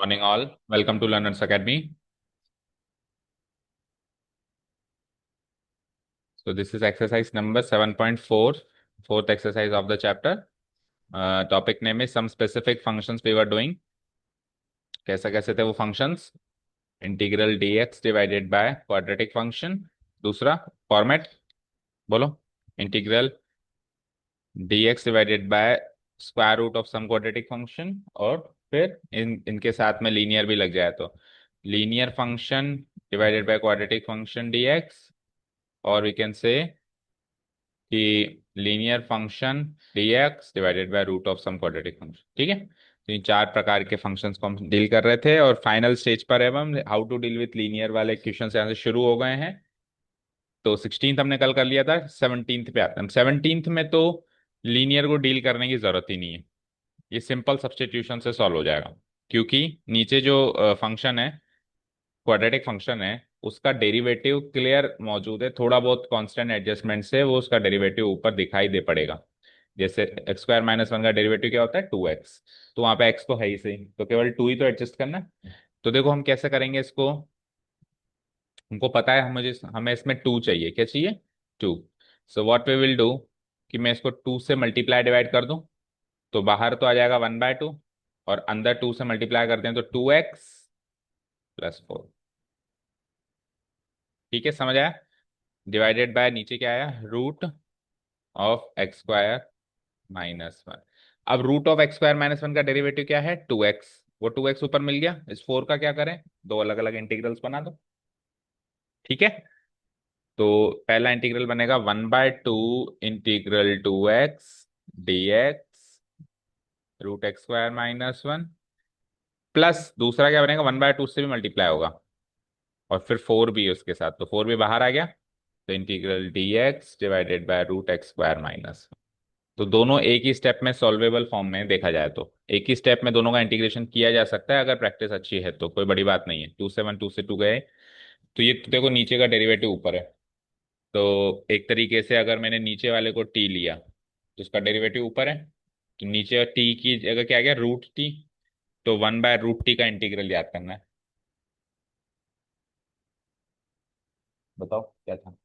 Morning all. Welcome to Learners Academy. So this is exercise number 7.4, fourth exercise of the chapter. Topic name is some specific functions we were doing. कैसा कैसे थे वो functions? Integral dx divided by quadratic function. दूसरा format बोलो. Integral dx divided by square root of some quadratic function. और फिर इनके साथ में लीनियर भी लग जाए तो linear function divided by quadratic function dx. और वी कैन से कि linear function dx divided by root of some quadratic function. ठीक है, तो इन चार प्रकार के फंक्शंस को हम डील कर रहे थे और फाइनल स्टेज पर है हम how to deal with linear वाले क्वेश्चन यहाँ से शुरू हो गए हैं. तो 16th हमने कल कर लिया था. 17th पे आते हैं. 17th में तो लीनियर को डील करने की जरूरत ही नहीं है. ये सिंपल सब्स्टिट्यूशन से सॉल्व हो जाएगा क्योंकि नीचे जो फंक्शन है, क्वाड्रेटिक फंक्शन है, उसका डेरिवेटिव क्लियर मौजूद है. थोड़ा बहुत कांस्टेंट एडजस्टमेंट से वो उसका डेरिवेटिव ऊपर दिखाई दे पड़ेगा. जैसे एक्स स्क्वायर माइनस वन का डेरिवेटिव क्या होता है 2x. तो वहां पे x तो है ही सही, तो केवल 2 ही तो एडजस्ट करना है. तो देखो हम कैसे करेंगे इसको. हमको पता है हमें इसमें 2 चाहिए. क्या चाहिए? 2. So what we will do कि मैं इसको 2 से मल्टीप्लाई डिवाइड कर दूं तो बाहर तो आ जाएगा 1/2 और अंदर 2 से मल्टीप्लाई करते हैं तो 2x+4. ठीक है, समझ आया. डिवाइडेड बाय नीचे क्या आया, root of x square minus one. अब root of x square minus one का डेरिवेटिव क्या है 2x. वो 2x ऊपर मिल गया. इस 4 का क्या करें, दो अलग अलग इंटीग्रल्स बना दो. ठीक है, तो पहला इंटीग्रल बनेगा 1/2 integral 2x dx root x square minus one. Plus दूसरा क्या बनेगा, 1/2 से भी मल्टीप्लाई होगा और फिर 4 भी है उसके साथ, तो 4 भी बाहर आ गया. तो integral dx divided by root x square minus. तो दोनों एक ही स्टेप में सॉल्वेबल फॉर्म में देखा जाए तो एक ही स्टेप में दोनों का इंटीग्रेशन किया जा सकता है अगर प्रैक्टिस अच्छी है तो कोई बड़ी बात नहीं है. 2 से 2 गए. तो ये तो देखो नीचे का डेरिवेटिव ऊपर है. तो एक तरीके से अगर मैंने नीचे वाले को टी लिया तो उसका डेरिवेटिव ऊपर है. तो नीचे टी की जगह क्या आ गया, रूट टी. तो 1/√t का इंटीग्रल याद करना है. बताओ क्या था,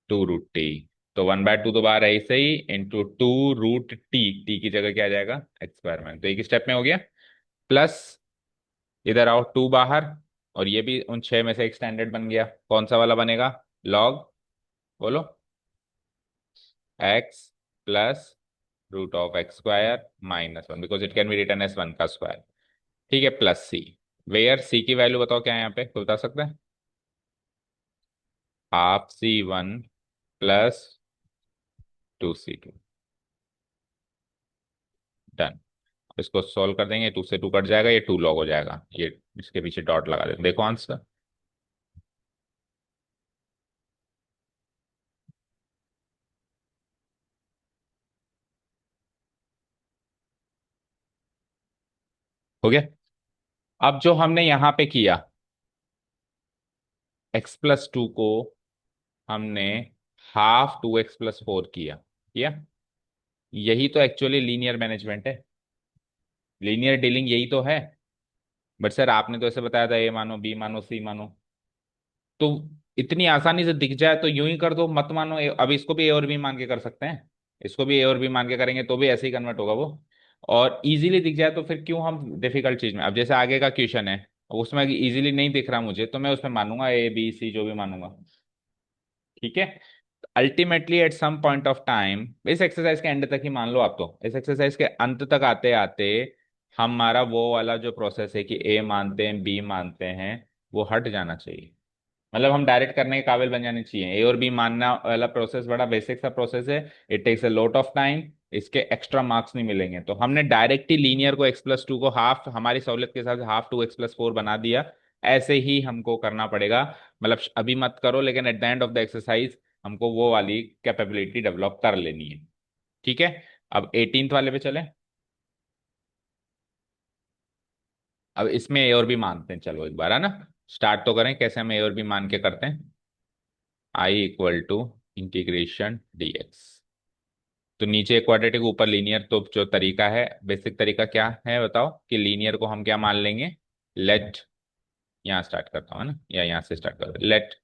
2√t. तो 1/2 तो बाहर है ही सही, इंटू 2√t. टी की जगह क्या आ जाएगा, एक्स स्क्वायर में. तो एक स्टेप में हो गया. प्लस इधर आओ 2 बाहर. और ये भी उन 6 में से एक स्टैंडर्ड बन गया. कौन सा वाला बनेगा, लॉग बोलो, x plus root of x square minus one because it can be written as one का स्क्वायर. ठीक है, प्लस सी. वेयर सी की वैल्यू बताओ क्या है यहाँ पे, कोई बता सकता है? ½ C1 प्लस 2C2. डन. इसको सॉल्व कर देंगे, 2 से 2 कट जाएगा, ये 2 लॉग हो जाएगा. ये इसके पीछे डॉट लगा देते, देखो आंसर. हो गया. अब जो हमने यहाँ पे किया, x+2 को हमने हाफ 2x+4 किया. यही तो एक्चुअली लीनियर मैनेजमेंट है. लीनियर डीलिंग यही तो है. बट सर आपने तो ऐसे बताया था ए मानो बी मानो सी मानो. तो इतनी आसानी से दिख जाए तो यूं ही कर दो, मत मानो अब इसको भी ए और बी मान के कर सकते हैं. इसको भी ए और बी मान के करेंगे तो भी ऐसे ही कन्वर्ट होगा वो. और इजीली दिख जाए तो फिर क्यों हम डिफिकल्ट चीज में. अब जैसे आगे का क्वेश्चन है उसमें इजीली नहीं दिख रहा मुझे तो मैं उसमें मानूंगा ए बी सी जो भी मानूंगा. ठीक है. Ultimately at some point of time इस एक्सरसाइज के एंड तक ही मान लो आप, तो इस एक्सरसाइज के अंत तक आते आते हमारा वो वाला जो प्रोसेस है कि ए मानते हैं बी मानते हैं वो हट जाना चाहिए. मतलब हम डायरेक्ट करने के काबिल बन जाने चाहिए. ए और बी मानना वाला प्रोसेस बड़ा बेसिक सा प्रोसेस है. It takes a lot of time. इसके एक्स्ट्रा मार्क्स नहीं मिलेंगे. तो हमने डायरेक्ट ही लीनियर को x+2 को हाफ, हमारी सहूलियत के हिसाब से हाफ 2x+4 बना दिया. ऐसे ही हमको करना पड़ेगा. मतलब अभी मत करो लेकिन at the end of the exercise हमको वो वाली कैपेबिलिटी डेवलप कर लेनी है. ठीक है. अब 18th वाले पे चले. अब इसमें ए और बी मानते हैं, चलो एक बार है ना. स्टार्ट तो करें कैसे हम ए और बी मान के करते हैं. I equal to integration dx. तो नीचे क्वाड्रेटिक ऊपर लीनियर, तो जो तरीका है, बेसिक तरीका क्या है बताओ, कि लीनियर को हम क्या मान लेंगे, लेट, यहाँ स्टार्ट करता हूँ है ना, या यहाँ से स्टार्ट करो, लेट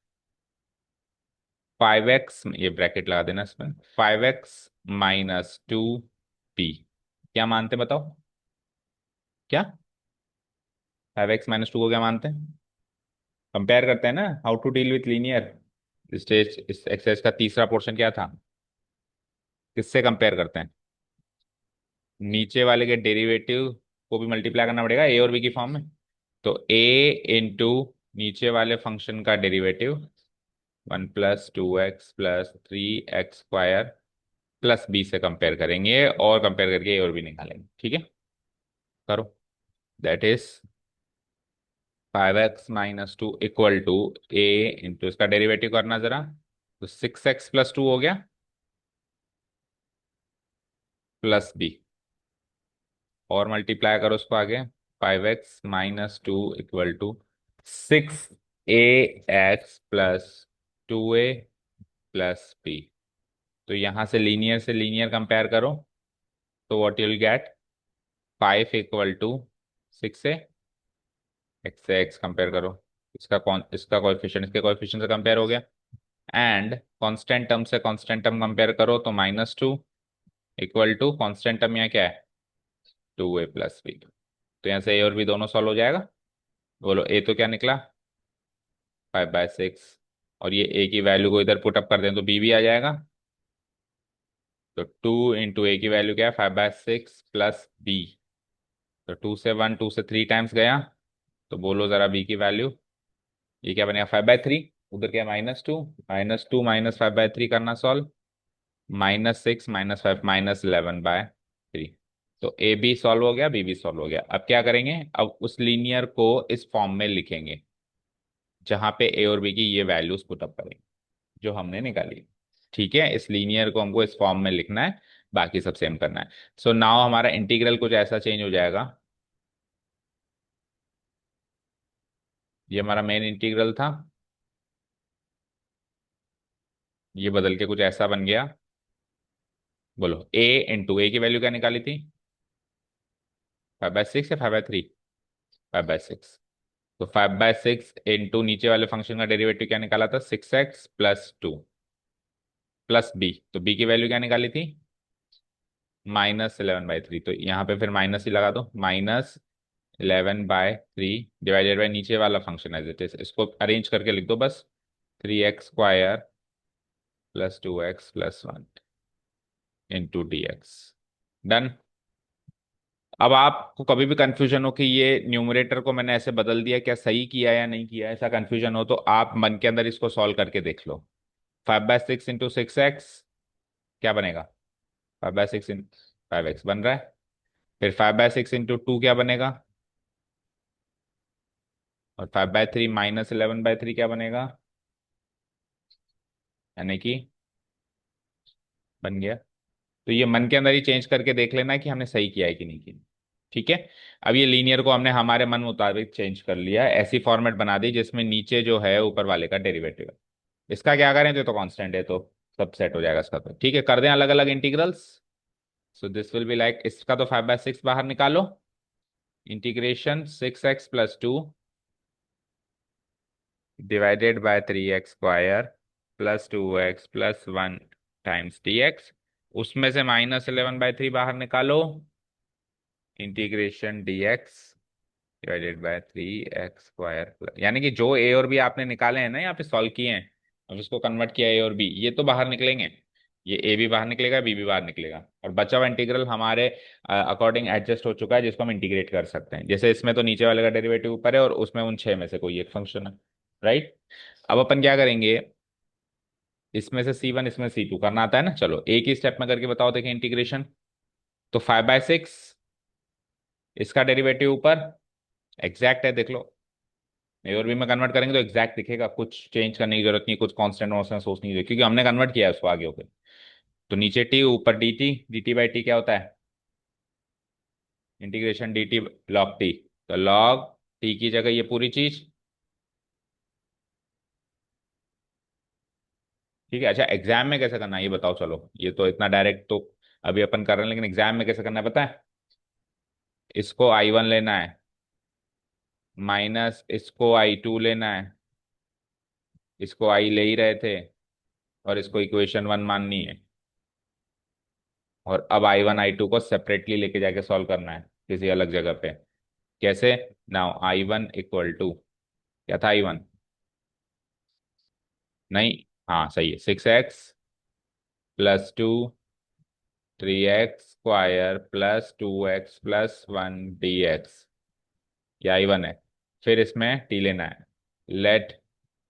5x, ये ब्रैकेट लगा देना इसमें, 5x-2p, क्या मानते हैं बताओ, क्या 5x-2 को क्या मानते हैं, कंपेयर करते हैं ना, how to deal with linear. Stage इस एक्सरसाइज का तीसरा पोर्शन क्या था, किससे कंपेयर करते हैं, नीचे वाले के डेरिवेटिव को भी मल्टीप्लाई करना पड़ेगा ए और बी की फॉर्म में। तो ए इंटू नीचे वाले फंक्शन का derivative 1 + 2x + 3x² plus b से कंपेयर करेंगे, और कंपेयर करके ए और बी निकालेंगे, ठीक है, करो। That is 5x-2 equal to a into इसका डेरिवेटिव करना जरा, तो 6x + 2 हो गया, प्लस बी, और मल्टीप्लाई करो उसको आगे, 5x-2 equal to 6ax + 2a + b। तो यहां से लीनियर कंपेयर करो, तो what you'll get, 5 equal to 6a, x से एक्स कंपेयर करो, इसका कोएफिशिएंट इसके कोएफिशिएंट से कंपेयर हो गया, एंड कांस्टेंट टर्म से कांस्टेंट टर्म कंपेयर करो, तो -2 इक्वल टू कांस्टेंट टर्म यहाँ क्या है, 2a + b। तो यहाँ से ए और बी दोनों सॉल्व हो जाएगा, बोलो ए तो क्या निकला, 5/6, और ये ए की वैल्यू को इधर पुटअप कर दें तो बी भी आ जाएगा। तो 2 × ए की वैल्यू क्या है, 5/6 प्लस बी, तो 2 से 1, 2 से 3 टाइम्स गया, तो बोलो जरा बी की वैल्यू, ये क्या बनेगा, 5/3, उधर क्या, -2, -2 -5/3 करना सॉल्व, -6 -5 -11/3। तो ए बी सॉल्व हो गया, बी भी सॉल्व हो गया। अब क्या करेंगे, अब उस लीनियर को इस फॉर्म में लिखेंगे, जहां पे ए और बी की ये वैल्यूज पुटअप करेंगे जो हमने निकाली, ठीक है, इस लीनियर को हमको इस फॉर्म में लिखना है, बाकी सब सेम करना है। सो नाउ हमारा इंटीग्रल कुछ ऐसा चेंज हो जाएगा, ये हमारा मेन इंटीग्रल था, ये बदल के कुछ ऐसा बन गया, बोलो ए इंटू ए की वैल्यू क्या निकाली थी, 5/6 या 5/3, 5/6, तो 5/6 इंटू नीचे वाले फंक्शन का डेरिवेटिव क्या निकाला था, 6x + 2 प्लस बी, तो बी की वैल्यू क्या निकाली थी, -11/3, तो यहाँ पे फिर माइनस ही लगा दो, -11/3 डिवाइडेड बाई नीचे वाला फंक्शन एज इट इज, इसको अरेंज करके लिख दो बस, 3x² + 2x + 1 × dx, डन। अब आपको कभी भी कंफ्यूजन हो कि ये न्यूमरेटर को मैंने ऐसे बदल दिया, क्या सही किया या नहीं किया, ऐसा कंफ्यूजन हो तो आप मन के अंदर इसको सॉल्व करके देख लो। 5/6 × 6x क्या बनेगा, 5/6 इन 5x बन रहा है, फिर 5/6 × 2 क्या बनेगा, और 5/3 -11/3 क्या बनेगा, यानी कि बन गया। तो ये मन के अंदर ही चेंज करके देख लेना कि हमने सही किया है कि नहीं किया, ठीक है। अब ये लीनियर को हमने हमारे मन मुताबिक चेंज कर लिया, ऐसी फॉर्मेट बना दी जिसमें नीचे जो है ऊपर वाले का डेरिवेटिव है, इसका क्या करें, तो कांस्टेंट है, तो सब सेट हो जाएगा इसका, तो ठीक है, कर दें अलग अलग integrals. So this will be like, इसका तो 5/6 बाहर निकालो, integration 6x + 2 divided by 3x² + 2x + 1 times dx, उसमें से -11/3 बाहर निकालो, integration dx divided bye 3x², यानी कि जो ए और बी आपने निकाले हैं ना, यहाँ पे सॉल्व किए हैं, अब इसको कन्वर्ट किया ए और बी, ये तो बाहर निकलेंगे, ये ए भी बाहर निकलेगा, बी भी बाहर निकलेगा, और बचा हुआ इंटीग्रल हमारे अकॉर्डिंग एडजस्ट हो चुका है, जिसको हम इंटीग्रेट कर सकते हैं, जैसे इसमें तो नीचे वाले का डेरिवेटिव ऊपर है और उसमें उन छह में से कोई एक फंक्शन है, राइट। अब अपन क्या करेंगे, इसमें से C1 इसमें C2 करना आता है ना, चलो एक ही स्टेप में करके बताओ, देखें इंटीग्रेशन, तो 5/6, इसका डेरिवेटिव ऊपर, एग्जैक्ट है देख लो, ए और बी में कन्वर्ट करेंगे तो एग्जैक्ट दिखेगा, कुछ चेंज करने की जरूरत नहीं, कुछ कांस्टेंट वांस्टेंट सोचने की जरूरत, क्योंकि हमने कन्वर्ट किया है उसको आगे होकर। तो नीचे टी ऊपर dt/t क्या होता है, इंटीग्रेशन dt log t, तो log t की जगह ये पूरी चीज, ठीक है। अच्छा एग्जाम में कैसे करना है ये बताओ, चलो ये तो इतना डायरेक्ट तो अभी अपन कर रहे हैं, लेकिन एग्जाम में कैसे करना है पता है? इसको I1 लेना है, माइनस इसको I2 लेना है, इसको I ले ही रहे थे, और इसको इक्वेशन 1 माननी है। और अब I1 I2 को सेपरेटली लेके जाके सॉल्व करना है किसी अलग जगह पे। कैसे? नाउ I1 इक्वल टू, क्या था I1? नहीं, हाँ सही है, 6x + 2 3x² +2x + 1 dx, ये I1 है। फिर इसमें t लेना है, लेट,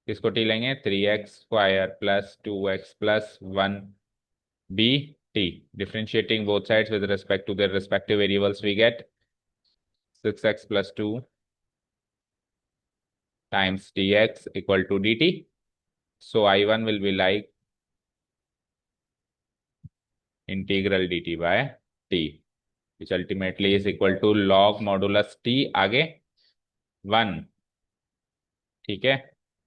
किसको t लेंगे? 3x² +2x + 1 b t। Differentiating both sides with respect to their respective variables, we get 6x + 2 times dx equal to dt. So I1 will be like integral dt by t, which ultimately is equal to log modulus t, आगे 1। ठीक है,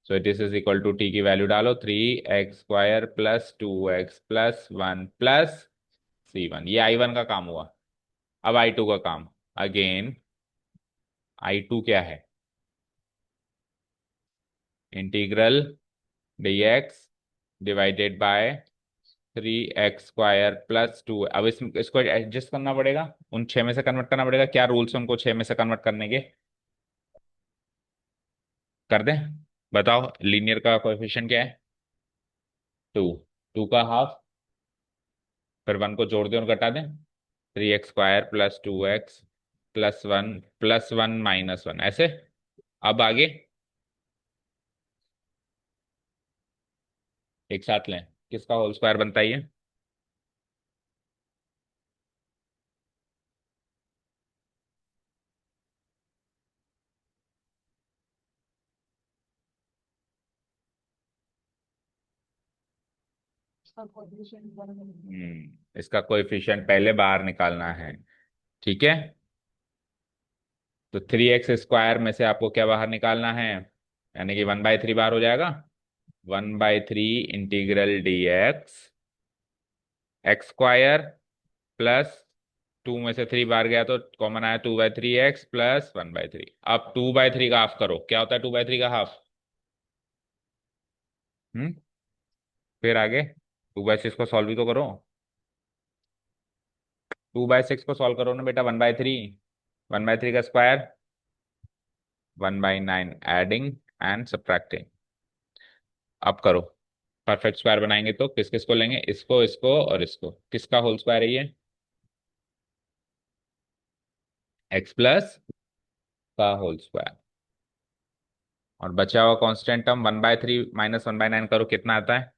so this is equal to t की value डालो, 3x² +2x + 1 + c1। ये I1 का काम हुआ। अब I2 का काम। अगेन I2 क्या है? Integral dx divided bye 3x² + 2। अब इसको एडजस्ट करना पड़ेगा, उन 6 में से कन्वर्ट करना पड़ेगा। क्या रूल्स है उनको 6 में से कन्वर्ट करने के? कर दें? बताओ, लीनियर का कोएफिशिएंट क्या है? 2। 2 का हाफ, फिर 1 को जोड़ दें और घटा दें, 3x² +2x + 1 +1 -1, ऐसे। अब आगे एक साथ लें, किसका होल स्क्वायर बनता है ये? इसका कोएफिशिएंट पहले बाहर निकालना है। ठीक है, तो 3x² में से आपको क्या बाहर निकालना है? यानी कि 1/3 बाहर हो जाएगा। 1/3 इंटीग्रल dx, x² +2 में से 3 बाहर गया तो कॉमन आया, 2/3x + 1/3। अब 2/3 का हाफ करो, क्या होता है 2/3 का हाफ? हम्म, फिर आगे 2/6 को सॉल्व भी तो करो। 2/6 को सॉल्व करो ना बेटा, 1/3, 1/3 का स्क्वायर 1/9, एडिंग एंड सब्ट्रैक्टिंग। अब करो, परफेक्ट स्क्वायर बनाएंगे तो किस किस को लेंगे? इसको, इसको और इसको। किसका होल स्क्वायर है ये? x+ का होल स्क्वायर। और बचा हुआ कांस्टेंट टर्म 1/3 - 1/9 करो, कितना आता है?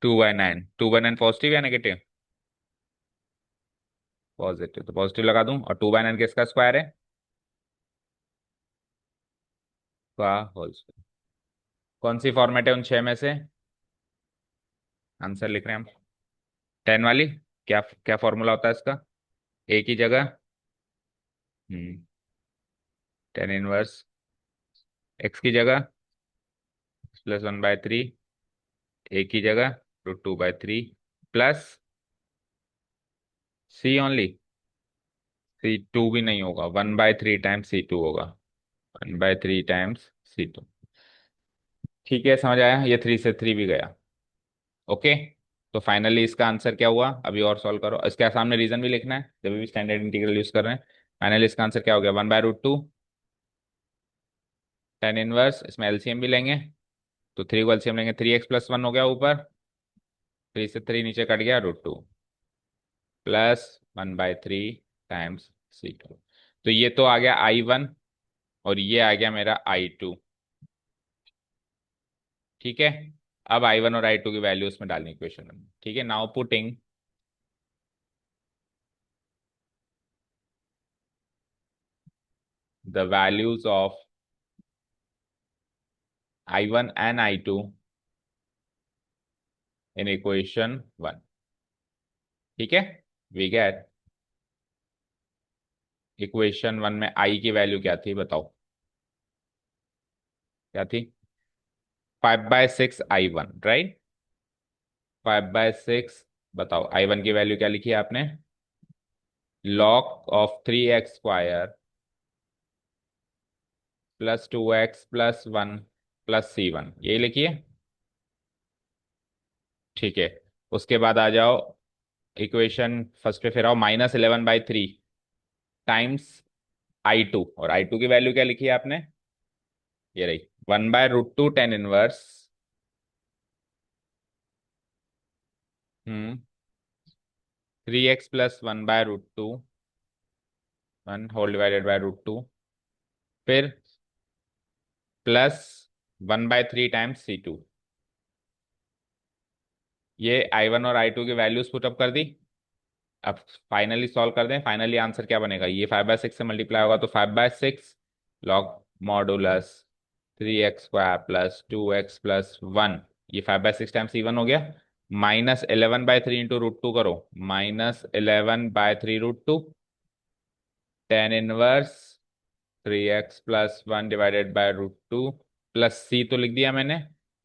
2/9। 2/9 पॉजिटिव या नेगेटिव? पॉजिटिव, तो पॉजिटिव लगा दूं। और 2/9 किसका स्क्वायर है? का होल स्क्वायर। कौन सी फॉर्मेट है उन 6 में से? आंसर लिख रहे हैं हम। 10 वाली। क्या क्या फॉर्मूला होता है इसका? ए की जगह 10 इनवर्स, एक्स की जगह +1/3, ए की जगह √2/3 प्लस सी ओनली। C2 भी नहीं होगा, 1/3 टाइम्स C2 होगा, 1/3 टाइम्स C2। ठीक है, समझ आया? ये 3 से 3 भी गया। ओके, तो फाइनली इसका आंसर क्या हुआ? अभी और सॉल्व करो, इसके सामने रीजन भी लिखना है जब भी स्टैंडर्ड इंटीग्रल यूज कर रहे हैं। फाइनली इसका आंसर क्या हो गया? 1/√2, 10 इनवर्स, इसमें एलसीएम भी लेंगे तो 3 को एलसीएम लेंगे, 3x + 1 हो गया ऊपर, 3 से 3 नीचे कट गया, √2 +1/3 टाइम्स C2। तो ये तो आ गया I1, और ये आ गया मेरा I2। ठीक है, अब I1 और I2 की वैल्यू उसमें डालनी इक्वेशन में। ठीक है, now putting the values of I1 and I2 in equation 1। ठीक है, वी गेट इक्वेशन 1 में I की वैल्यू क्या थी बताओ? क्या थी? 5/6 I1, राइट। 5/6। बताओ I1 की वैल्यू क्या लिखी है आपने? log of 3x² +2x+1 +C1, यही लिखिए। ठीक है। उसके बाद आ जाओ, इक्वेशन फर्स्ट पे फिर आओ, -11/3 टाइम्स I2, और I2 की वैल्यू क्या लिखी है आपने? ये रही, 1/√2 tan इनवर्स। 3x + 1/√2, 1/√2, फिर +1/3 टाइम्स C2। ये I1 और I2 की वैल्यूज पुटअप कर दी। अब फाइनली सॉल्व कर दें, फाइनली आंसर क्या बनेगा? ये 5/6 से मल्टीप्लाई होगा तो 5/6 लॉग मॉडुलस 3x² +2x+1, ये 5/6 टाइम्स E1 हो गया। -11/3 इंटू √2 करो, -11/3√2 tan inverse 3x+1 divided by √2 plus C तो लिख दिया मैंने,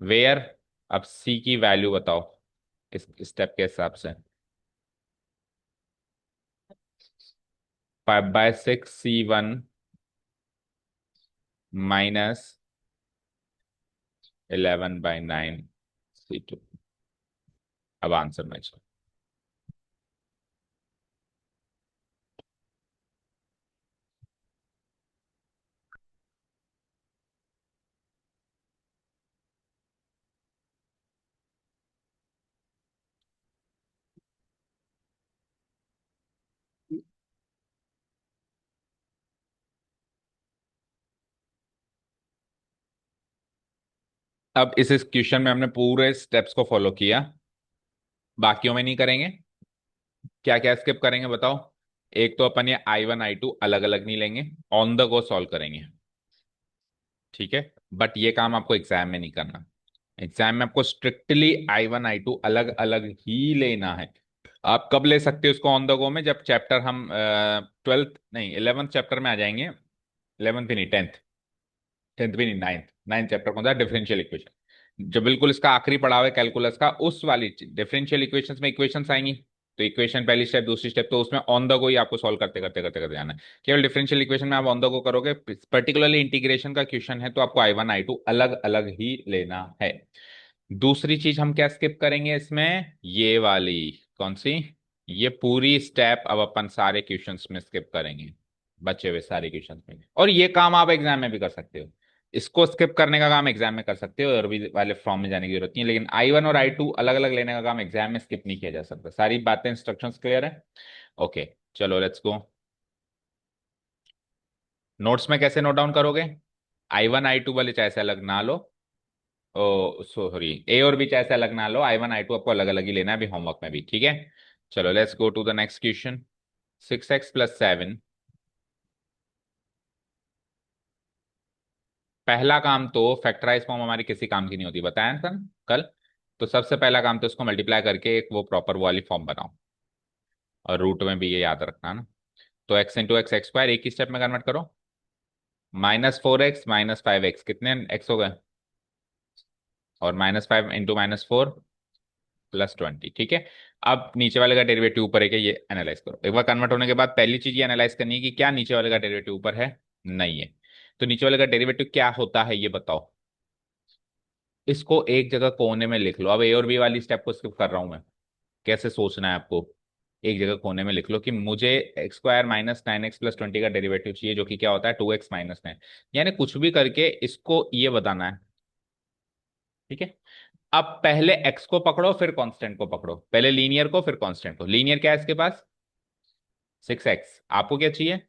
वेयर। अब C की वैल्यू बताओ इस स्टेप के हिसाब से। 5/6 C1 -11/9 C2। अब आंसर मैच। अब इस क्वेश्चन में हमने पूरे स्टेप्स को फॉलो किया, बाकियों में नहीं करेंगे। क्या क्या स्किप करेंगे बताओ? एक तो अपन ये I1 I2 अलग अलग नहीं लेंगे, ऑन द गो सॉल्व करेंगे, ठीक है। बट ये काम आपको एग्जाम में नहीं करना। एग्जाम में आपको स्ट्रिक्टली I1 I2 अलग अलग ही लेना है। आप कब ले सकते हो इसको ऑन द गो में? जब चैप्टर हम 12th नहीं 11th चैप्टर में आ जाएंगे। 11th भी नहीं, 10th। 10th भी नहीं, 9th चैप्टर कौन सा? Differential equation. जो बिल्कुल इसका आखिरी पड़ाव है कैलकुलस का, उस वाली डिफरेंशियल इक्वेशंस में इक्वेशंस आएंगी। तो इक्वेशन पहली स्टेप दूसरी स्टेप तो उसमें ऑन द गो ही आपको सॉल्व करते करते करते करते जाना है। केवल डिफरेंशियल इक्वेशन में आप ऑन द गो करोगे, पर्टिकुलरली इंटीग्रेशन का क्वेश्चन है तो आपको I1 I2 अलग अलग ही लेना है। दूसरी चीज हम क्या स्किप करेंगे इसमें? ये वाली कौन सी? ये पूरी स्टेप अब अपन सारे क्वेश्चंस में स्किप करेंगे, बचे हुए सारे क्वेश्चंस में। और ये काम आप एग्जाम में भी कर सकते हो, इसको स्किप करने का काम एग्जाम में कर सकते हो और भी वाले फॉर्म में जाने की जरूरत नहीं है। लेकिन I1 और I2 अलग अलग लेने का काम एग्जाम में स्किप नहीं किया जा सकता। सारी बातें, इंस्ट्रक्शंस क्लियर है? ओके, चलो लेट्स गो। नोट्स में कैसे नोट डाउन करोगे? I1 I2 वाले चाहे से अलग ना लो, ओ सॉरी, ए और बी चाहे से अलग ना लो, I1 I2 आपको अलग अलग ही लेना है अभी होमवर्क में भी, ठीक है। चलो let's go to the next question. 6x + 7। पहला काम तो फैक्टराइज फॉर्म हमारी किसी काम की नहीं होती, बताया ना सर कल। तो सबसे पहला काम तो इसको मल्टीप्लाई करके एक वो प्रॉपर वाली फॉर्म बनाओ, और रूट में भी ये याद रखना ना। तो x × x² एक ही स्टेप में कन्वर्ट करो। -4x -5x, कितने x हो गए? और -5 × -4 +20, ठीक है। अब नीचे वाले का डेरिवेटिव ऊपर है क्या, ये एनालाइज करो। एक बार कन्वर्ट होने के बाद पहली चीज ये एनालाइज करनी है कि क्या नीचे वाले का डेरिवेटिव ऊपर है? नहीं है। तो नीचे वाले का डेरिवेटिव क्या होता है ये बताओ। इसको एक जगह कोने में लिख लो। अब ए और बी वाली स्टेप को स्किप कर रहा हूं मैं। कैसे सोचना है आपको? एक जगह कोने में लिख लो कि मुझे x² -9x + 20 का डेरिवेटिव चाहिए, जो कि क्या होता है 2x - 9। यानी कुछ भी करके इसको ये बताना है, ठीक है। अब पहले x को पकड़ो फिर कांस्टेंट को पकड़ो, पहले लीनियर को फिर कांस्टेंट को। लीनियर क्या है इसके पास? 6x। आपको क्या चाहिए?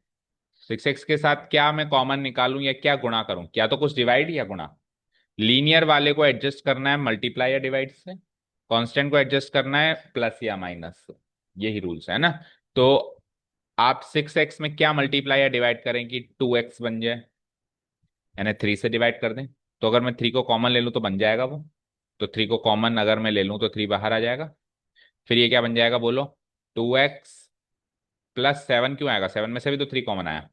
6x के साथ क्या मैं कॉमन निकालूं या क्या गुणा करूं? क्या तो कुछ डिवाइड या गुणा। लीनियर वाले को एडजस्ट करना है मल्टीप्लाई या डिवाइड से, कांस्टेंट को एडजस्ट करना है प्लस या माइनस से। यही रूल्स है ना। तो आप 6x में क्या मल्टीप्लाई या डिवाइड करें कि 2x बन जाए? यानी 3 से डिवाइड कर दें। तो अगर मैं 3 को कॉमन ले लूं तो बन जाएगा वो। तो 3 को कॉमन अगर मैं ले लूं तो 3 बाहर आ जाएगा। फिर ये क्या बन जाएगा बोलो? 2x + 7 क्यों आएगा? 7 में से भी तो 3 कॉमन आया।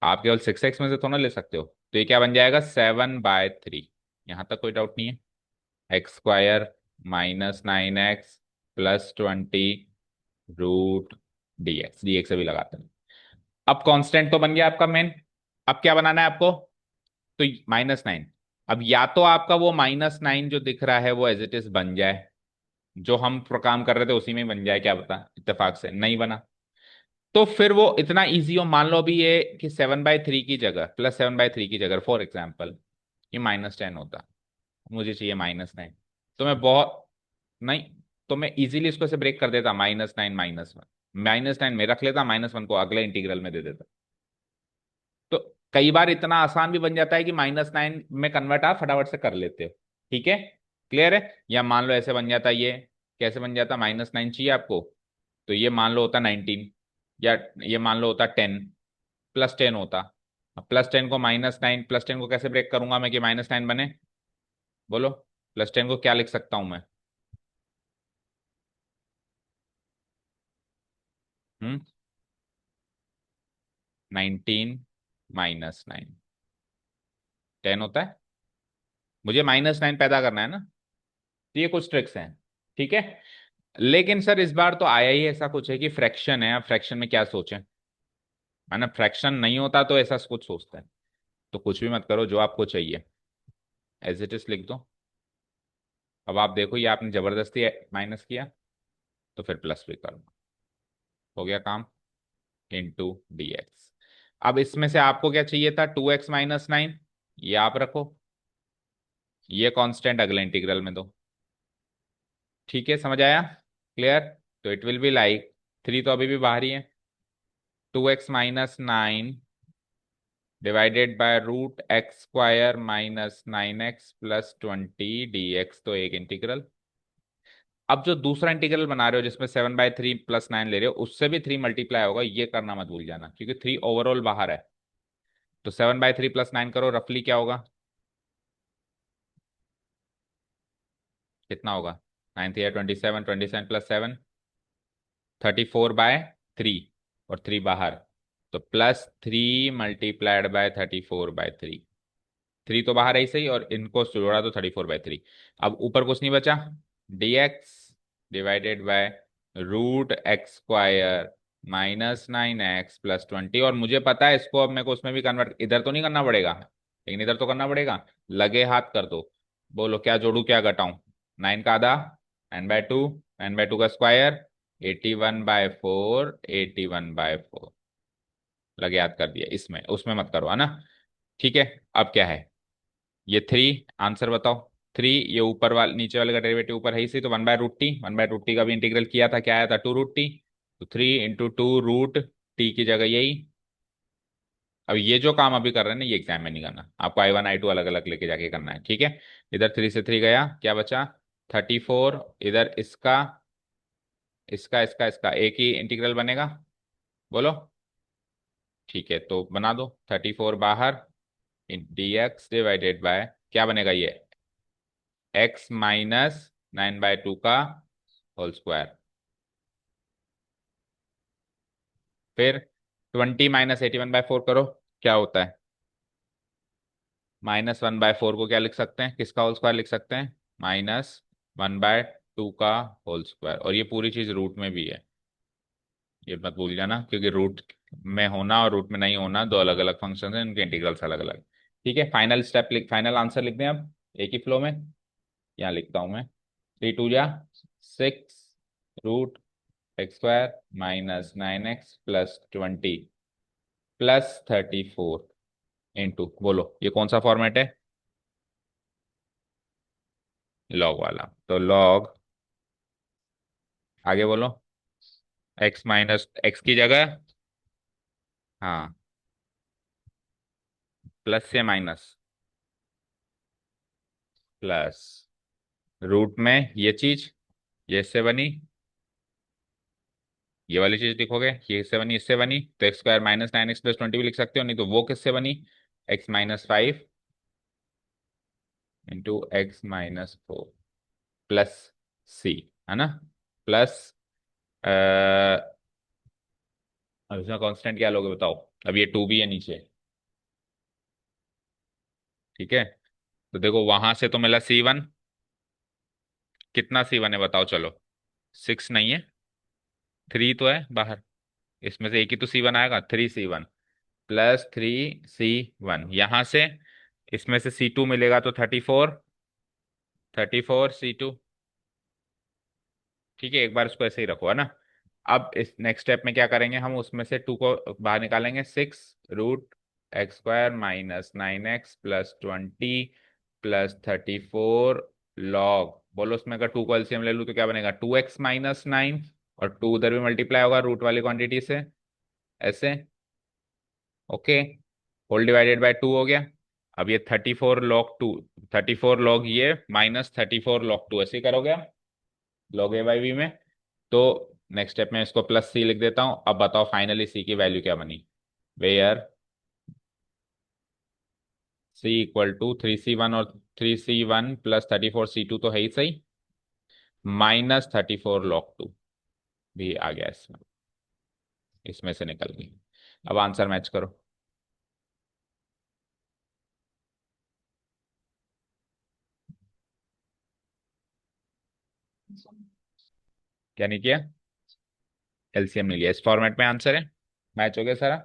आप केवल 6x में से थोड़ा ना ले सकते हो। तो ये क्या बन जाएगा 7/3। यहां तक कोई डाउट नहीं है। x² -9x +20 √dx अभी लगाते हैं। अब कांस्टेंट तो बन गया आपका मेन। अब क्या बनाना है आपको? तो -9। अब या तो आपका वो -9 जो दिख रहा है वो एज इट इज बन जाए, जो हम काम कर रहे थे उसी में बन जाए, क्या पता इत्तेफाक से नहीं बना। तो फिर वो इतना इजी हो, मान लो अभी ये कि 7/3 की जगह, +7/3 की जगह फॉर एग्जाम्पल ये -10 होता, मुझे चाहिए -9। तो मैं बहुत नहीं, तो मैं इजीली इसको से ब्रेक कर देता, -9 -1, -9 में रख लेता, -1 को अगले इंटीग्रल में दे देता। तो कई बार इतना आसान भी बन जाता है कि -9 में कन्वर्ट आप फटाफट से कर लेते हो। ठीक है, क्लियर है? या मान लो ऐसे बन जाता ये, कैसे बन जाता? -9 चाहिए आपको, तो ये मान लो होता 19, या ये मान लो होता 10, +10 होता। अब +10 को -9, +10 को कैसे ब्रेक करूंगा मैं कि -9 बने? बोलो, +10 को क्या लिख सकता हूं मैं? 19 -9 10 होता है। मुझे -9 पैदा करना है ना, तो ये कुछ ट्रिक्स हैं। ठीक है, लेकिन सर इस बार तो आया ही ऐसा कुछ है कि फ्रैक्शन है, अब फ्रैक्शन में क्या सोचें? मैंने फ्रैक्शन नहीं होता तो ऐसा कुछ सोचता है। तो कुछ भी मत करो, जो आपको चाहिए एज इट इज लिख दो। अब आप देखो, ये आपने जबरदस्ती माइनस किया, तो फिर प्लस भी करो, हो गया काम, *dx। अब इसमें से आपको क्या चाहिए था? 2x -9, ये आप रखो, ये कांस्टेंट अगले इंटीग्रल में दो। ठीक है, समझ आया? क्लियर? तो इट विल बी लाइक, 3 तो अभी भी बाहर ही है, 2x -9 divided bye √x² -9x +20 dx, तो एक इंटीग्रल। अब जो दूसरा इंटीग्रल बना रहे हो जिसमें 7/3 +9 ले रहे हो, उससे भी 3 मल्टीप्लाई होगा, ये करना मत भूल जाना, क्योंकि 3 ओवरऑल बाहर है। तो 7/3 +9 करो, रफली क्या होगा? कितना होगा? 9 × 3 = 27, 27 +7 34/3, और 3 बाहर, तो +3 × 34/3। 3 तो बाहर है ही सही, और इनको जोड़ा तो 34/3। अब ऊपर कुछ नहीं बचा, dx divided bye √x² -9x +20, और मुझे पता है इसको अब मेरे को उसमें भी कन्वर्ट, इधर तो नहीं करना पड़ेगा, लेकिन इधर तो करना पड़ेगा। लगे हाथ कर दो, बोलो क्या जोड़ू क्या घटाऊं? 9 का आधा 9/2, 9/2 का स्क्वायर 81/4, 81/4। लगे हाथ कर दिया, इसमें उसमें मत करो, है ना? ठीक है, अब क्या है? ये 3, आंसर बताओ। 3, ये ऊपर वाले नीचे वाले का डेरिवेटिव ऊपर है ही सही, तो 1/√t, 1/√t का भी इंटीग्रल किया था, क्या आया था? 2√t। तो 3 × 2√t की जगह यही। अब ये जो काम अभी कर रहे हैं ना, ये एग्जाम में नहीं करना आपको, I1 I2 अलग अलग लेके जाके करना है। ठीक है, इधर 3 से 3 गया, क्या बचा? 34, इधर इसका इसका इसका इसका एक ही इंटीग्रल बनेगा, बोलो। ठीक है, तो बना दो, 34 बाहर, dx डिवाइडेड बाय क्या बनेगा ये? x -9/2 का होल स्क्वायर। फिर 20 -81/4 करो, क्या होता है? -1/4 को क्या लिख सकते हैं, किसका होल स्क्वायर लिख सकते हैं? -1/2 का होल स्क्वायर, और ये पूरी चीज रूट में भी है, ये मत भूल जाना, क्योंकि रूट में होना और रूट में नहीं होना दो अलग अलग फंक्शन हैं, उनके इंटीग्रल्स अलग अलग। ठीक है, फाइनल स्टेप लिख, फाइनल आंसर लिख दें अब एक ही फ्लो में। यहाँ लिखता हूं मैं, 3 × 2 = 6 √x² -9x +20 +34 इंटू, बोलो ये कौन सा फॉर्मेट है? लॉग वाला, तो लॉग, आगे बोलो, x की जगह, हाँ, प्लस से माइनस, प्लस रूट में ये चीज, ये इससे बनी, ये वाली चीज लिखोगे, ये इससे बनी, इससे बनी, तो x² -9x +20 भी लिख सकते हो, नहीं तो वो किससे बनी? x -5 × x-4 प्लस c, है ना? प्लस, अब इसमें कांस्टेंट क्या लोगे बताओ? अब ये 2 भी है नीचे, ठीक है, तो देखो वहां से तो मिला C1। कितना C1 है बताओ चलो। 6 नहीं है, 3 तो है बाहर। इसमें से एक ही तो C1 आएगा, 3C1 प्लस 3C1 यहां से। इसमें से C2 मिलेगा तो 34, 34C2। ठीक है, एक बार इसको ऐसे ही रखो, है ना। अब इस नेक्स्ट स्टेप में क्या करेंगे हम, उसमें से 2 को बाहर निकालेंगे। 6√x² - 9x plus 20 plus 34 log। बोलो उसमें अगर 2 को एलसीएम ले लूँ तो क्या बनेगा, 2x - 9। और 2 उधर भी मल्टीप्लाई होगा रूट वाली क्वांटिटी से, ऐसे। ओके, होल डिवाइडेड बाय 2 हो गया। अब ये 34 log 2, 34 log ये -34 log 2, ऐसे ही करोगे log a बाई बी में। तो नेक्स्ट स्टेप में इसको प्लस C लिख देता हूं। अब बताओ फाइनली C की वैल्यू क्या बनी। वेयर C = 3C1, और 3C1 प्लस 34C2 तो है ही सही, -34 log 2 भी आ गया इसमें, इसमें से निकल गई। अब आंसर मैच करो। क्या नहीं किया, एलसीएम नहीं लिया, इस फॉर्मेट में आंसर है। मैच हो गया सारा।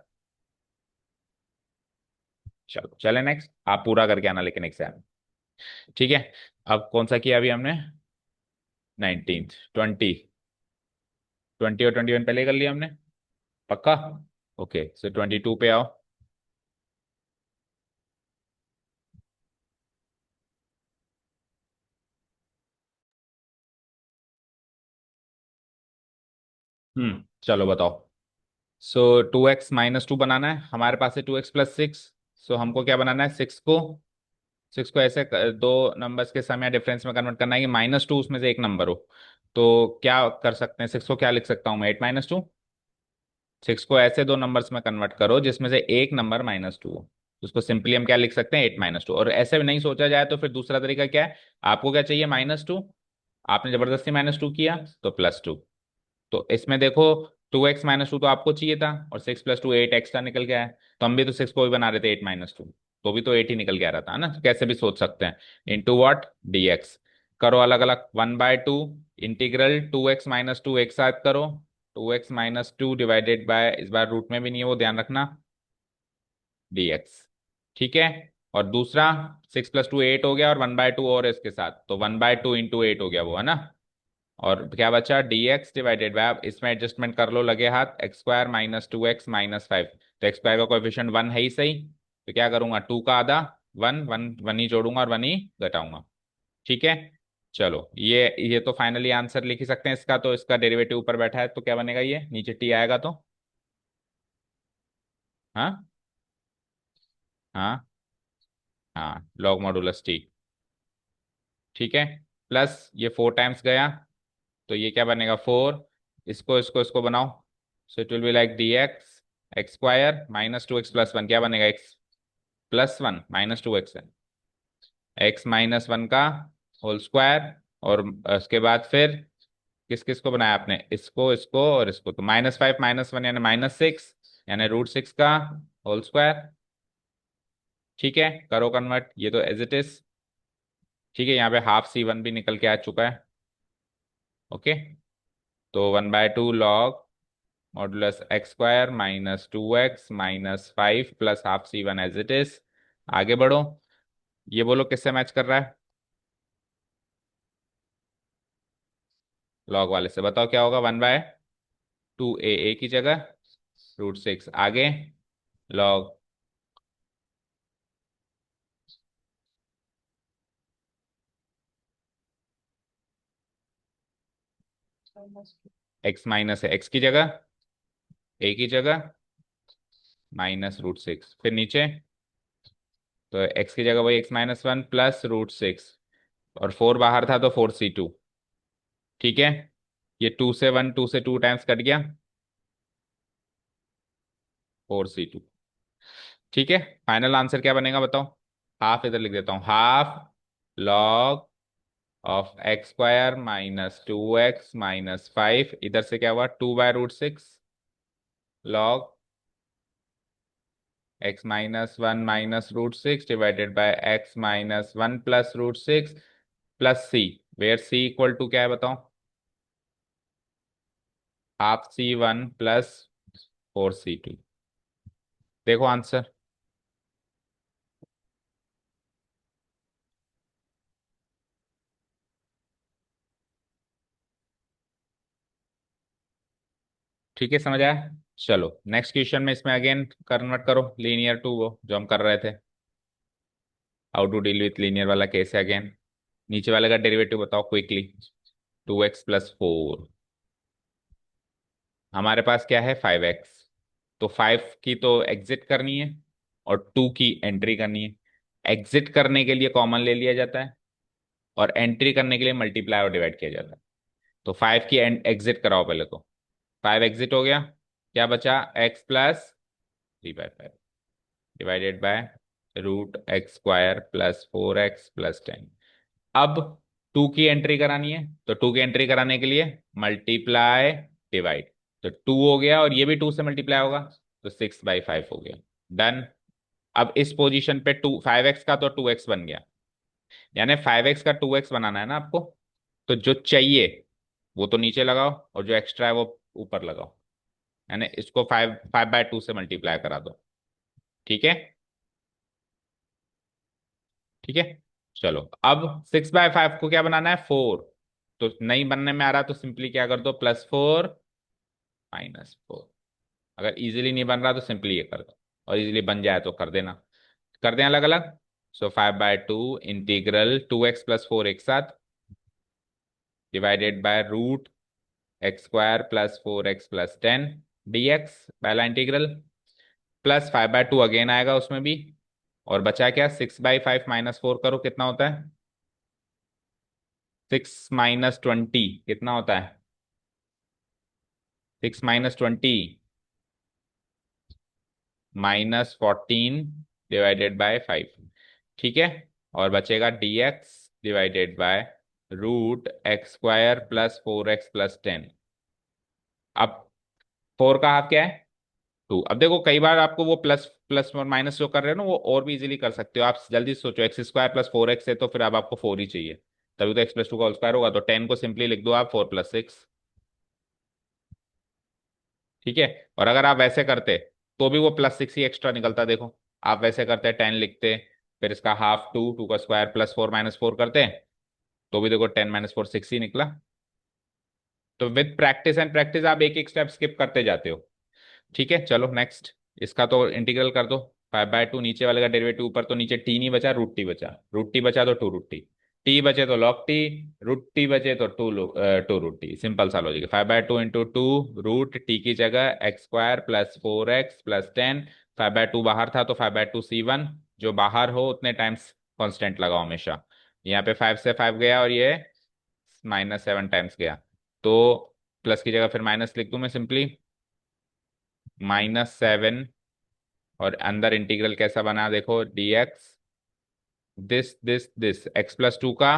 चलो चले नेक्स्ट, आप पूरा करके आना लेकिन एग्जाम। ठीक है, अब कौन सा किया अभी हमने, 19th, 20 और 21 पहले कर लिया हमने, पक्का। ओके, सो 22 पे आओ। चलो बताओ। सो 2x - 2 बनाना है, हमारे पास है 2x+6। सो हमको क्या बनाना है, 6 को ऐसे दो नंबर्स के सम या डिफरेंस में कन्वर्ट करना है कि -2 उसमें से एक नंबर हो। तो क्या कर सकते हैं, 6 को क्या लिख सकता हूँ मैं, 8 - 2। 6 को ऐसे दो नंबर्स में कन्वर्ट करो जिसमें से एक नंबर -2 हो। उसको सिंपली हम क्या लिख सकते हैं, 8 - 2। और ऐसे भी नहीं सोचा जाए तो फिर दूसरा तरीका क्या है, आपको क्या चाहिए, -2। आपने जबरदस्ती -2 किया तो +2। तो इसमें देखो, 2x - 2 तो आपको चाहिए था, और 6 + 2 8 एक्स्ट्रा निकल गया है। तो हम भी तो 6 को भी बना रहे थे 8 - 2, तो भी तो 8 ही निकल के आ रहा था, है ना। तो कैसे भी सोच सकते हैं। Into what, dx। करो अलग अलग, 1/2 इंटीग्रल 2x - 2 एक साथ करो। 2x - 2 डिवाइडेड बाय, इस बार रूट में भी नहीं है वो ध्यान रखना, dx। ठीक है, और दूसरा 6 + 2 8 हो गया, और 1/2 और इसके साथ, तो 1/2 इंटू 8 हो गया वो, है ना। और क्या बचा, dx डिवाइडेड बाय, अब इसमें एडजस्टमेंट कर लो लगे हाथ, x² - 2x - 5। तो x² का कोएफिशिएंट 1 है ही सही, तो क्या करूंगा, 2 का आधा, 1 1 1 ही जोड़ूंगा और 1 ही घटाऊंगा। ठीक है, चलो ये तो फाइनली आंसर लिख ही सकते हैं इसका। तो इसका डेरिवेटिव ऊपर बैठा है तो क्या बनेगा, ये नीचे t आएगा तो, हाँ हाँ हाँ, log मॉडुलस t। ठीक है, प्लस ये 4 टाइम्स गया, तो ये क्या बनेगा, 4। इसको इसको इसको बनाओ, so it will be like dx x² - 2x+1 क्या बनेगा, x+1 -2x है, x - 1 का होल स्क्वायर। और उसके बाद फिर किस किस को बनाया आपने, इसको इसको और इसको, तो -5 -1 यानी -6, यानी √6 का होल स्क्वायर। ठीक है, करो कन्वर्ट, ये तो एज इट इज। ठीक है, यहाँ पे ½ C1 भी निकल के आ चुका है। ओके, तो 1/2 log modulus x² - 2x - 5 plus ½ C1 as it is. आगे बढ़ो, ये बोलो किससे मैच कर रहा है, लॉग वाले से। बताओ क्या होगा, 1/2a की जगह √6, आगे लॉग x माइनस है, x की जगह, a की जगह -√6, फिर नीचे तो x की जगह वही x - 1 प्लस √6, और 4 बाहर था तो 4C2। ठीक है, ये 2 से 1, 2 से 2 टाइम्स कट गया, 4C2। ठीक है, फाइनल आंसर क्या बनेगा बताओ। हाफ इधर लिख देता हूँ, half log of x² - 2x - 5, इधर से क्या हुआ, 2/√6 log x minus one minus root six divided by x minus one plus root six plus c, where c equal to क्या है बताओ? Half c one plus four c two. देखो answer. ठीक है, समझ आया? चलो नेक्स्ट क्वेश्चन में इसमें अगेन कन्वर्ट करो लीनियर टू वो जो हम कर रहे थे। How to deal with linear वाला केस है अगेन। नीचे वाले का डेरिवेटिव बताओ क्विकली। 2x+4। हमारे पास क्या है? 5x। तो 5 की तो एग्जिट करनी है और 2 की एंट्री करनी है। एग्जिट करने के लिए कॉमन ले लिया जाता है और एंट्री करने के लिए मल्टीप्लाई और डिवाइड किया जाता है। तो 5 की एग्जिट कराओ पहले तो। 5 एग्जिट हो गया, क्या बचा? x+3/5 divided by √x² + 4x + 10। अब 2 की एंट्री करानी है, तो 2 की एंट्री कराने के लिए मल्टीप्लाई डिवाइड। तो 2 हो गया और ये भी 2 से मल्टीप्लाई होगा, तो 6/5 हो गया। डन। अब इस पोजीशन पे 5x का तो 2x बन गया, यानी 5x का 2x बनाना है ना आपको। तो जो चाहिए वो तो नीचे लगाओ और जो एक्स्ट्रा है वो ऊपर लगाओ, यानी इसको 5/2 से मल्टीप्लाई करा दो। ठीक है? ठीक है। चलो अब 6/5 को क्या बनाना है? 4। तो नहीं बनने में आ रहा तो सिंपली क्या कर दो? +4 - 4। अगर इजीली नहीं बन रहा तो सिंपली ये कर दो, और इजीली बन जाए तो कर देना। कर दें अलग अलग। सो 5/2 इंटीग्रल 2x+4 एक साथ divided by √x² + 4x + 10 dx, पहला इंटीग्रल। प्लस 5/2 अगेन आएगा उसमें भी। और बचा क्या? 6/5 -4 करो, कितना होता है? 6 - 20 कितना होता है? 6 - 20 -14 डिवाइडेड बाय 5। ठीक है। और बचेगा dx divided bye √x² + 4x + 10। अब 4 का हाफ क्या है? 2। अब देखो कई बार आपको वो प्लस प्लस और माइनस जो कर रहे हो ना वो और भी इजीली कर सकते हो आप। जल्दी सोचो, x² + 4x है तो फिर अब आपको 4 ही चाहिए, तभी तो x+2 का होल स्क्वायर होगा। तो 10 को सिंपली लिख दो आप 4 + 6। ठीक है। और अगर आप वैसे करते तो भी वो +6 ही एक्स्ट्रा निकलता। देखो आप वैसे करते 10 लिखते, फिर इसका हाफ 2, 2 का स्क्वायर +4 - 4 करते, तो भी देखो 10 - 4 6 ही निकला। तो विद प्रैक्टिस एंड प्रैक्टिस आप एक एक स्टेप स्किप करते जाते हो। ठीक है, चलो नेक्स्ट। इसका तो इंटीग्रल कर दो। 5/2 नीचे वाले का डेरिवेटिव ऊपर, तो नीचे टी नहीं बचा, √t बचा। √t बचा तो 2√t। टी बचे तो log t, √t बचे तो 2√t। सिंपल सा लॉजिक है। 5/2 इंटू टू, √t की जगह x² + 4x + 10। 5/2 बाहर था तो 5/2 c1, जो बाहर हो उतने टाइम्स कांस्टेंट लगाओ हमेशा। यहाँ पे 5 से 5 गया और ये -7 टाइम्स गया, तो प्लस की जगह फिर माइनस लिख दूं मैं सिंपली, -7। और अंदर इंटीग्रल कैसा बना देखो, dx दिस x+2 का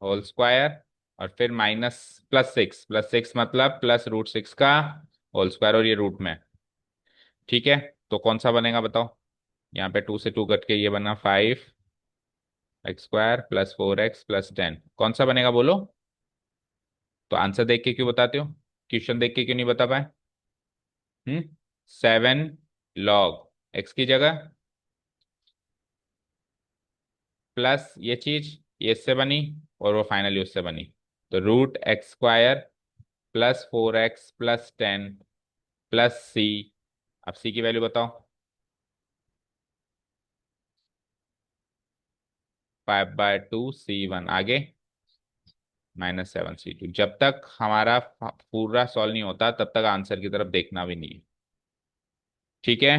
होल स्क्वायर, और फिर +6 मतलब +√6 का होल स्क्वायर, और ये रूट में। ठीक है। तो कौन सा बनेगा बताओ? यहाँ पे 2 से 2 कट के ये बना 5x² + 4x + 10। कौन सा बनेगा बोलो? तो आंसर देख के क्यों बताते हो? क्वेश्चन देख के क्यों नहीं बता पाए? 7 log x की जगह प्लस ये चीज, ये इससे बनी और वो फाइनली उससे बनी। तो √x² + 4x + 10 प्लस सी। अब सी की वैल्यू बताओ। 5/2 c1 आगे -7 c2। जब तक हमारा पूरा सॉल्व नहीं होता तब तक आंसर की तरफ देखना भी नहीं है। ठीक है।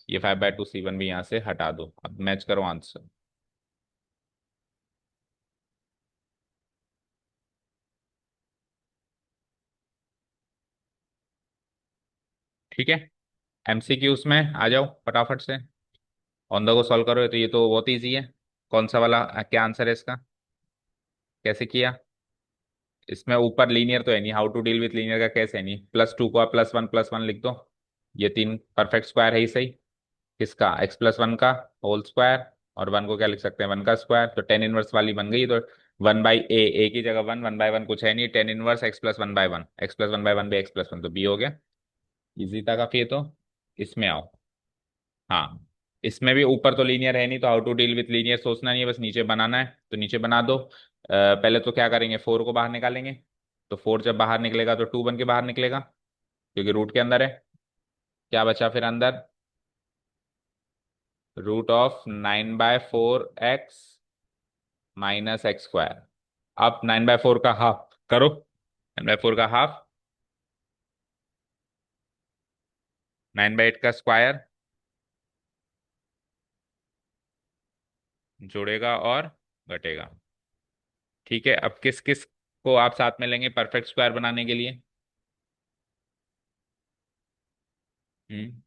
ये 5/2 c1 भी यहां से हटा दो, अब मैच करो आंसर। ठीक है। एमसीक्यूज में आ जाओ फटाफट से, ऑन द गो सॉल्व करो। तो ये तो बहुत इजी है। कौन सा वाला क्या आंसर है इसका? कैसे किया? इसमें ऊपर लीनियर तो है नहीं, how to deal with linear का कैसे है नहीं। +2 को आप +1 + 1 लिख दो, ये तीन परफेक्ट स्क्वायर है ही सही। किसका, x+1 का होल स्क्वायर, और 1 को क्या लिख सकते हैं, 1 का स्क्वायर, तो टेन इनवर्स वाली बन गई। तो 1/a, ए की जगह 1/1 कुछ है नहीं, टेन इनवर्स x+1/1, x+1/1 भी x+1, तो b हो गया। इजी था काफी ये तो। इसमें आओ। हाँ, इसमें भी ऊपर तो लीनियर है नहीं, तो how to deal with linear सोचना नहीं है, बस नीचे बनाना है, तो नीचे बना दो। पहले तो क्या करेंगे, 4 को बाहर निकालेंगे। तो 4 जब बाहर निकलेगा तो 2 बन के बाहर निकलेगा, क्योंकि रूट के अंदर है। क्या बचा फिर अंदर, √9/4x माइनस x²। अब 9/4 का हाफ करो, 9/4 का हाफ 9/8 का स्क्वायर जोड़ेगा और घटेगा। ठीक है, अब किस किस को आप साथ में लेंगे परफेक्ट स्क्वायर बनाने के लिए। हम्म,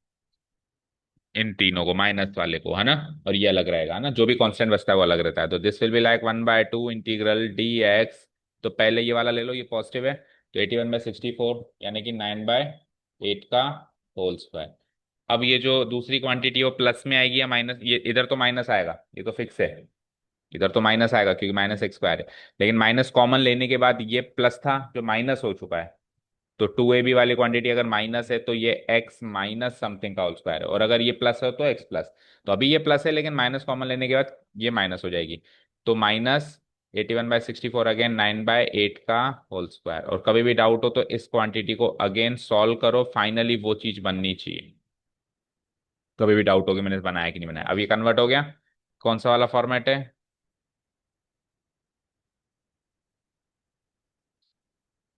इन तीनों को, माइनस वाले को, है ना। और ये अलग रहेगा, है ना, जो भी कांस्टेंट बचता है वो अलग रहता है। तो this will be like 1/2 integral dx। तो पहले ये वाला ले लो, ये पॉजिटिव है, तो 81/64 यानी कि 9/8 का होल स्क्वायर। अब ये जो दूसरी क्वांटिटी वो प्लस में आएगी या माइनस, ये इधर तो माइनस आएगा, ये तो फिक्स है, इधर तो माइनस आएगा क्योंकि -x² है। लेकिन माइनस कॉमन लेने के बाद ये प्लस था जो माइनस हो चुका है, तो 2ab वाली क्वांटिटी अगर माइनस है तो ये x माइनस समथिंग का होल स्क्वायर है, और अगर ये प्लस है तो x प्लस। तो अभी ये प्लस है लेकिन माइनस कॉमन लेने के बाद ये माइनस हो जाएगी, तो -81/64 अगेन 9/8 का होल स्क्वायर। और कभी भी डाउट हो तो इस क्वांटिटी को अगेन सॉल्व करो, फाइनली वो चीज बननी चाहिए। कभी भी डाउट हो कि मैंने बनाया कि नहीं बनाया। अब ये कन्वर्ट हो गया, कौन सा वाला फॉर्मेट है,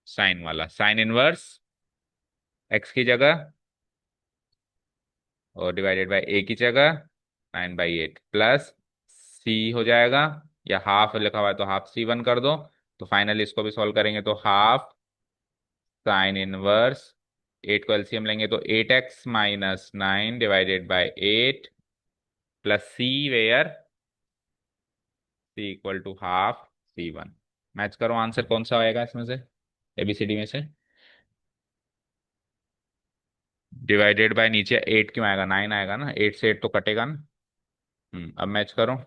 साइन वाला, साइन इनवर्स x की जगह और डिवाइडेड बाय a की जगह 9/8 प्लस c हो जाएगा, या हाफ लिखा हुआ है तो हाफ c1 कर दो। तो फाइनली इसको भी सॉल्व करेंगे तो हाफ साइन इनवर्स, 8 को एलसीएम लेंगे तो 8x - 9 divided by 8 plus c, where c equal to half c1। Match करो आंसर कौन सा आएगा इसमें से, एबीसीडी में से। डिवाइडेड बाय नीचे 8 क्यों आएगा, 9 आएगा ना, 8 से 8 तो कटेगा ना। अब मैच करो,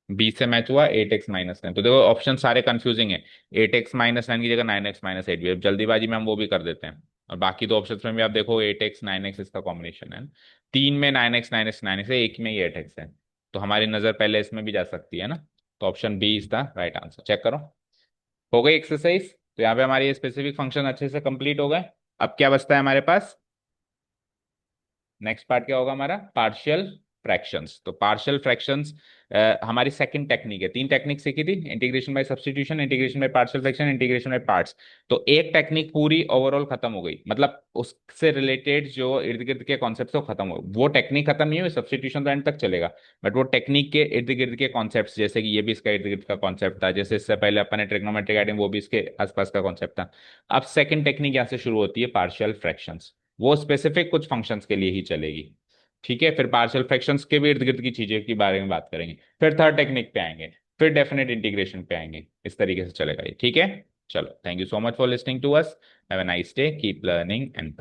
20 से मैच हुआ 8x - 9। तो देखो ऑप्शन सारे कंफ्यूजिंग है, 8x - 9 की जगह 9x - 8 भी है। अब जल्दीबाजी में हम वो भी कर देते हैं, और बाकी दो ऑप्शन में भी आप देखो 8x 9x इसका कॉम्बिनेशन है। तीन में 9x 9x 9x है, एक में ये 8x है, तो हमारी नजर पहले इसमें भी जा सकती है ना। तो option b is the right answer, check करो। हो गई एक्सरसाइज, तो यहाँ पे हमारे स्पेसिफिक फंक्शन अच्छे से कंप्लीट हो गए। अब क्या बचता है हमारे पास, नेक्स्ट पार्ट क्या होगा हमारा, पार्शियल फ्रैक्शंस। तो पार्शियल फ्रैक्शंस हमारी सेकंड टेक्निक है, तीन टेक्निक सीखी थी, integration by substitution, integration by partial fraction, integration by parts. तो एक टेक्निक पूरी ओवरऑल खत्म हो गई, मतलब उससे रिलेटेड जो इर्द गिर्द के कॉन्सेप्ट वो खत्म हो, वो टेक्निक खत्म नहीं हुई, सब्स्टिट्यूशन तो एंड तक चलेगा, बट वो टेक्निक के इर्द गिर्द के कॉन्सेप्ट, जैसे कि ये भी इसका इर्द गिर्द का कॉन्सेप्ट था, जैसे इससे पहले अपन ने ट्रिग्नोमेट्रिक आइडियम, वो भी इसके आसपास का कॉन्सेप्ट था। अब सेकंड टेक्निक यहाँ से शुरू होती है, पार्शियल फ्रैक्शंस, वो स्पेसिफिक कुछ फंक्शंस के लिए ही चलेगी। ठीक है, फिर पार्शियल फ्रैक्शंस के भी इर्द गिर्द की चीजें के बारे में बात करेंगे, फिर थर्ड टेक्निक पे आएंगे, फिर डेफिनेट इंटीग्रेशन पे आएंगे, इस तरीके से चलेगा ये। ठीक है, चलो, thank you so much for listening to us, have a nice day, keep learning and